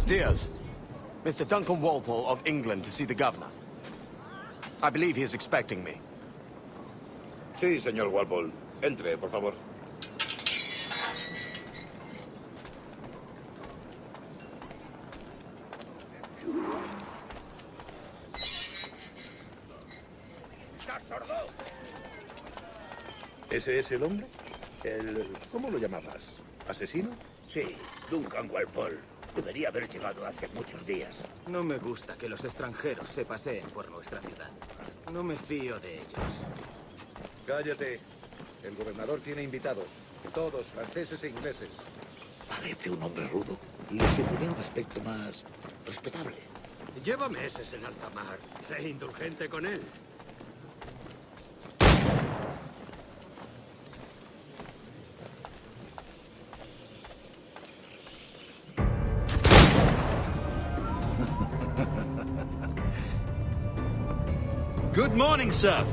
Buenos dias. Mr. Duncan Walpole of England to see the governor. I believe he is expecting me. Sí, señor Walpole. Entre, por favor. ¿Ese es el hombre? ¿Cómo lo llamabas? ¿Asesino? Sí, Duncan Walpole. Debería haber llegado hace muchos días. No me gusta que los extranjeros se paseen por nuestra ciudad. No me fío de ellos. Cállate. El gobernador tiene invitados. Todos franceses e ingleses. Parece un hombre rudo. Le supone un aspecto más respetable. Lleva meses en alta mar. Sé indulgente con él. Good morning, sir.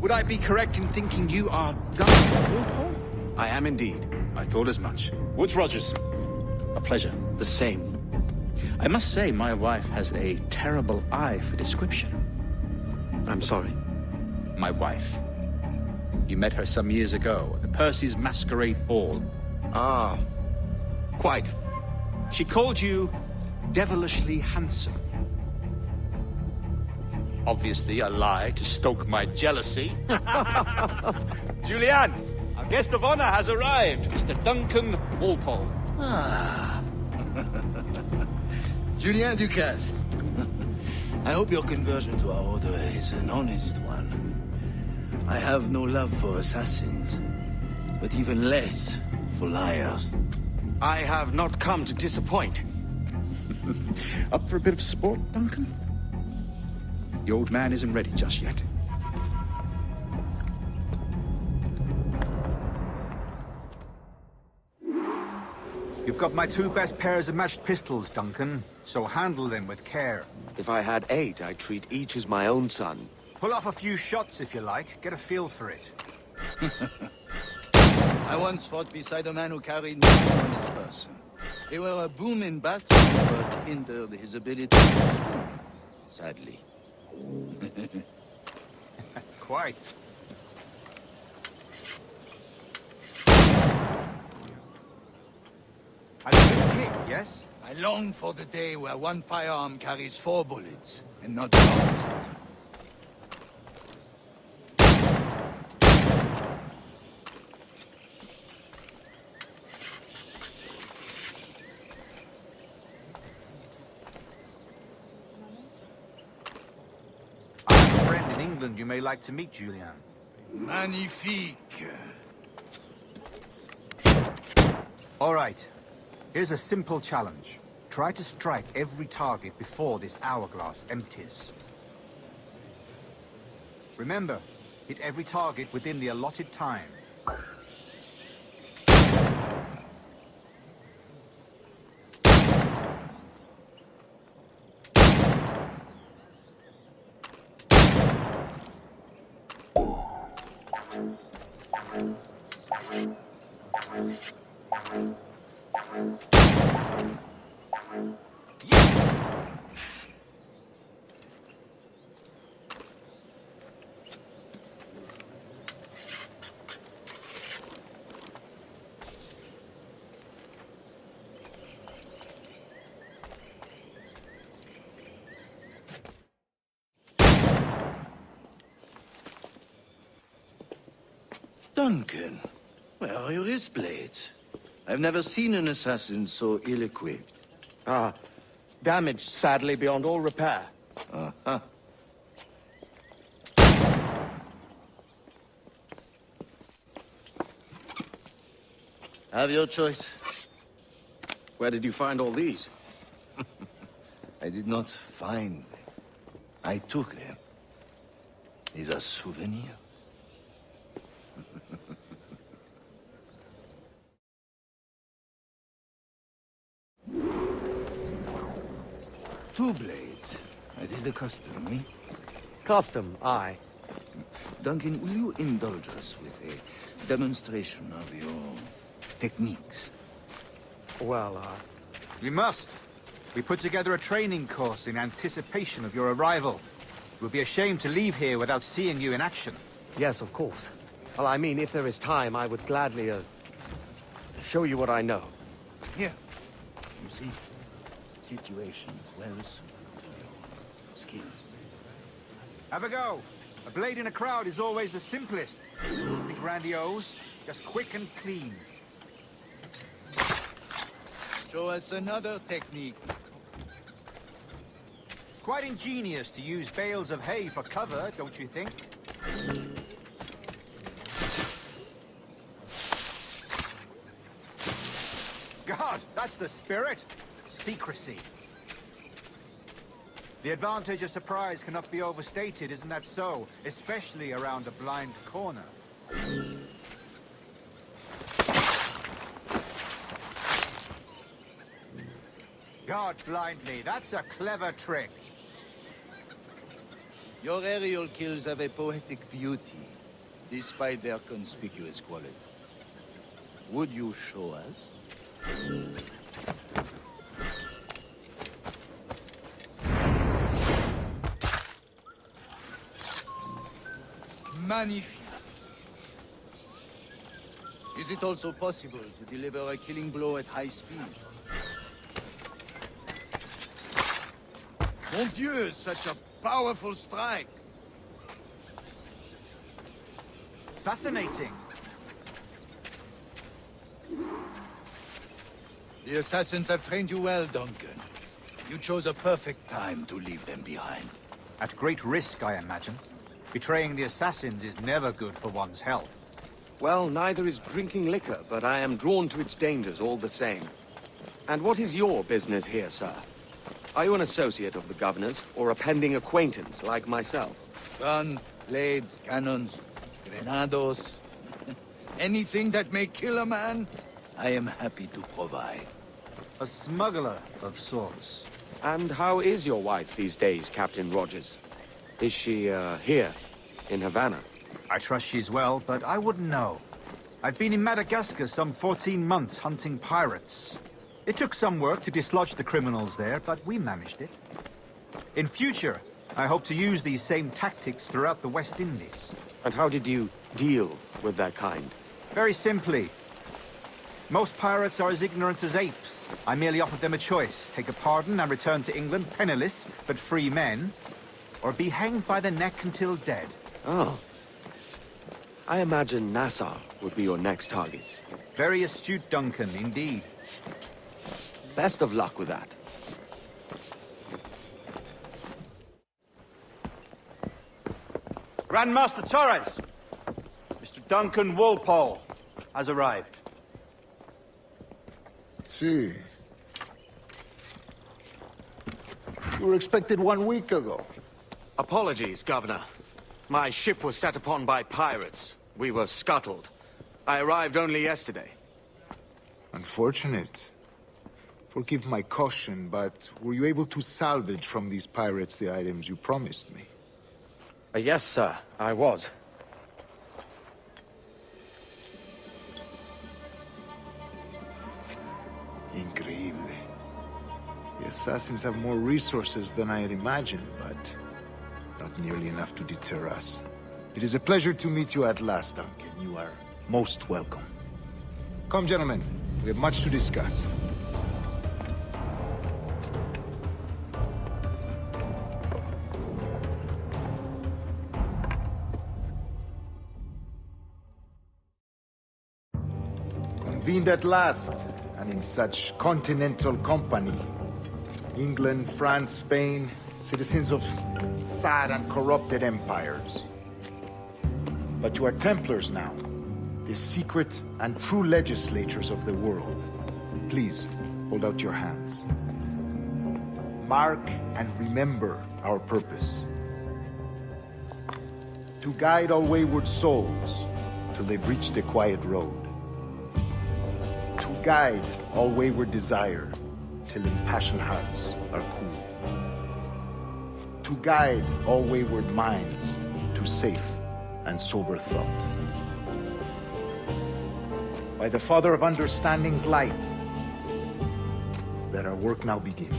Would I be correct in thinking you are Duncan Walpole? I am indeed. I thought as much. Woods Rogers. A pleasure. The same. I must say, my wife has a terrible eye for description. I'm sorry. My wife. You met her some years ago at the Percy's Masquerade Ball. Ah, quite. She called you devilishly handsome. Obviously a lie to stoke my jealousy. Julianne, our guest of honor has arrived, Mr. Duncan Walpole. Ah. Julien Ducasse. I hope your conversion to our order is an honest one. I have no love for assassins, but even less for liars. I have not come to disappoint. Up for a bit of sport, Duncan? The old man isn't ready just yet. You've got my two best pairs of matched pistols, Duncan, so handle them with care. If I had 8, I'd treat each as my own son. Pull off a few shots if you like, get a feel for it. I once fought beside a man who carried nothing on his person. They were a boon in battle, but hindered his ability to swim, sadly. Quite. A good kick, yes? I long for the day where one firearm carries 4 bullets, and not the opposite. I have a friend in England you may like to meet, Julian. Magnifique! All right. Here's a simple challenge. Try to strike every target before this hourglass empties. Remember, hit every target within the allotted time. Duncan, where are your wrist blades? I've never seen an assassin so ill-equipped. Ah, damaged sadly beyond all repair. Uh-huh. Have your choice. Where did you find all these? I did not find them. I took them. These are souvenirs. Two blades. As is the custom, eh? Custom, aye. Duncan, will you indulge us with a demonstration of your techniques? Well, We must. We put together a training course in anticipation of your arrival. It would be a shame to leave here without seeing you in action. Yes, of course. Well, I mean, if there is time, I would gladly, show you what I know. Here, you see, situations well suited to your skills. Have a go. A blade in a crowd is always the simplest. Nothing grandiose, just quick and clean. Show us another technique. Quite ingenious to use bales of hay for cover, don't you think? God, that's the spirit. Secrecy. The advantage of surprise cannot be overstated, isn't that so? Especially around a blind corner. God blind me, that's a clever trick. Your aerial kills have a poetic beauty, despite their conspicuous quality. Would you show us? Magnifique. Is it also possible to deliver a killing blow at high speed? Mon Dieu, such a powerful strike! Fascinating. The assassins have trained you well, Duncan. You chose a perfect time to leave them behind. At great risk, I imagine. Betraying the assassins is never good for one's health. Well, neither is drinking liquor, but I am drawn to its dangers all the same. And what is your business here, sir? Are you an associate of the governor's, or a pending acquaintance like myself? Guns, blades, cannons, grenados. Anything that may kill a man, I am happy to provide. A smuggler of sorts. And how is your wife these days, Captain Rogers? Is she, here, in Havana? I trust she's well, but I wouldn't know. I've been in Madagascar some 14 months hunting pirates. It took some work to dislodge the criminals there, but we managed it. In future, I hope to use these same tactics throughout the West Indies. And how did you deal with that kind? Very simply. Most pirates are as ignorant as apes. I merely offered them a choice. Take a pardon and return to England penniless, but free men, or be hanged by the neck until dead. Oh. I imagine Nassau would be your next target. Very astute, Duncan, indeed. Best of luck with that. Grand Master Torres! Mr. Duncan Walpole has arrived. See. You were expected 1 week ago. Apologies, Governor. My ship was set upon by pirates. We were scuttled. I arrived only yesterday. Unfortunate. Forgive my caution, but were you able to salvage from these pirates the items you promised me? Yes, sir, I was. Increíble. The assassins have more resources than I had imagined, but not nearly enough to deter us. It is a pleasure to meet you at last, Duncan. You are most welcome. Come, gentlemen. We have much to discuss. Convened at last, and in such continental company. England, France, Spain, citizens of sad and corrupted empires. But you are Templars now, the secret and true legislators of the world. Please, hold out your hands. Mark and remember our purpose. To guide all wayward souls till they've reached the quiet road. To guide all wayward desire till impassioned hearts are cool. To guide all wayward minds to safe and sober thought. By the Father of Understanding's light, let our work now begin.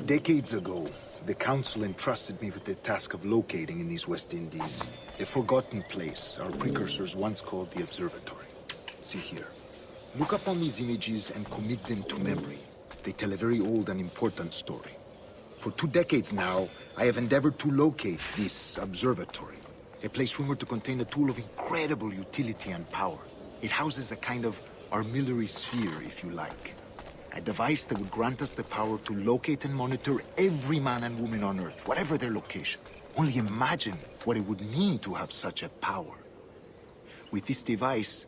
Decades ago, the Council entrusted me with the task of locating in these West Indies a forgotten place our precursors once called the Observatory. See here. Look upon these images and commit them to memory. They tell a very old and important story. For 2 decades now, I have endeavored to locate this observatory, a place rumored to contain a tool of incredible utility and power. It houses a kind of armillary sphere, if you like. A device that would grant us the power to locate and monitor every man and woman on Earth, whatever their location. Only imagine what it would mean to have such a power. With this device,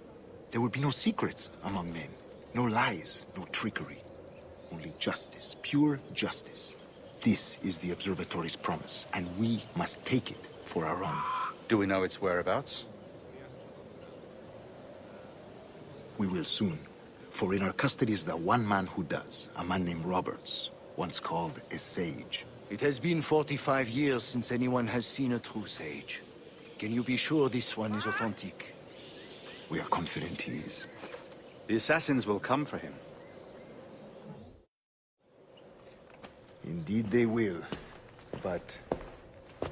there would be no secrets among men, no lies, no trickery. Only justice, pure justice. This is the Observatory's promise, and we must take it for our own. Do we know its whereabouts? We will soon. For in our custody is the one man who does, a man named Roberts, once called a sage. It has been 45 years since anyone has seen a true sage. Can you be sure this one is authentic? We are confident he is. The assassins will come for him. Indeed they will. But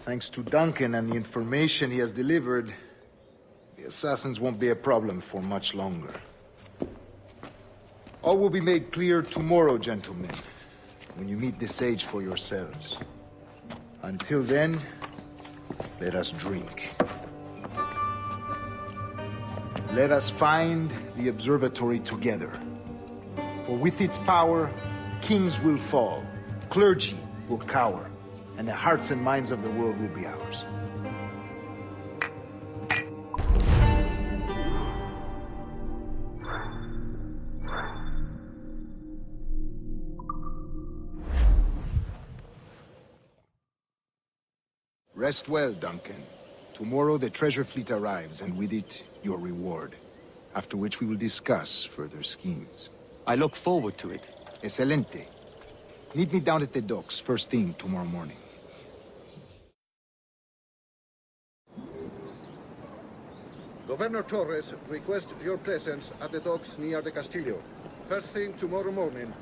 thanks to Duncan and the information he has delivered, the assassins won't be a problem for much longer. All will be made clear tomorrow, gentlemen, when you meet the sage for yourselves. Until then, let us drink. Let us find the observatory together. For with its power, kings will fall, clergy will cower, and the hearts and minds of the world will be ours. Rest well, Duncan. Tomorrow the treasure fleet arrives, and with it, your reward. After which we will discuss further schemes. I look forward to it. Excelente. Meet me down at the docks first thing tomorrow morning. Governor Torres requests your presence at the docks near the Castillo. First thing tomorrow morning,